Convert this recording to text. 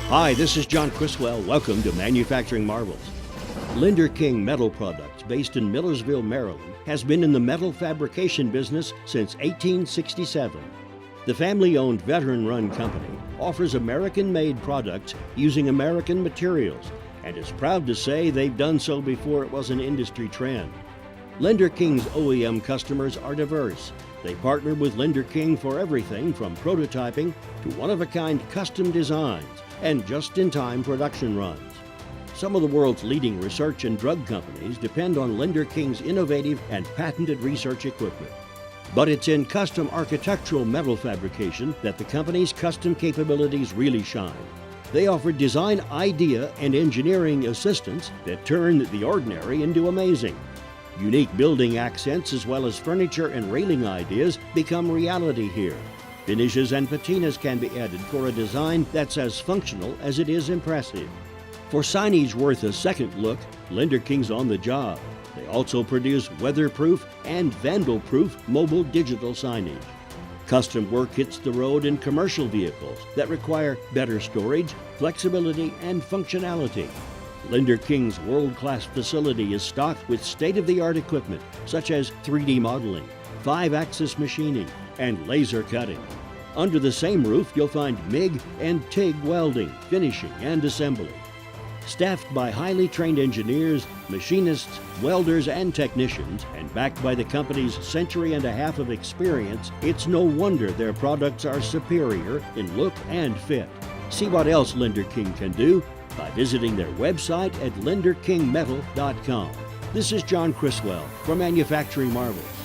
Hi, this is John Criswell. Welcome to Manufacturing Marvels. Lenderking Metal Products, based in Millersville, Maryland, has been in the metal fabrication business since 1867. The family-owned, veteran-run company offers American-made products using American materials and is proud to say they've done so before it was an industry trend. Lenderking's OEM customers are diverse. They partner with Lenderking for everything from prototyping to one-of-a-kind custom designs and just-in-time production runs. Some of the world's leading research and drug companies depend on Lenderking's innovative and patented research equipment. But it's in custom architectural metal fabrication that the company's custom capabilities really shine. They offer design idea and engineering assistance that turn the ordinary into amazing. Unique building accents as well as furniture and railing ideas become reality here. Finishes and patinas can be added for a design that's as functional as it is impressive. For signage worth a second look, Lenderking's on the job. They also produce weatherproof and vandal-proof mobile digital signage. Custom work hits the road in commercial vehicles that require better storage, flexibility, and functionality. Lenderking's world-class facility is stocked with state-of-the-art equipment such as 3D modeling, 5-axis machining, and laser cutting. Under the same roof, you'll find MIG and TIG welding, finishing, and assembly. Staffed by highly trained engineers, machinists, welders, and technicians, and backed by the company's century and a half of experience, it's no wonder their products are superior in look and fit. See what else Lenderking can do by visiting their website at lenderkingmetal.com. This is John Criswell for Manufacturing Marvels.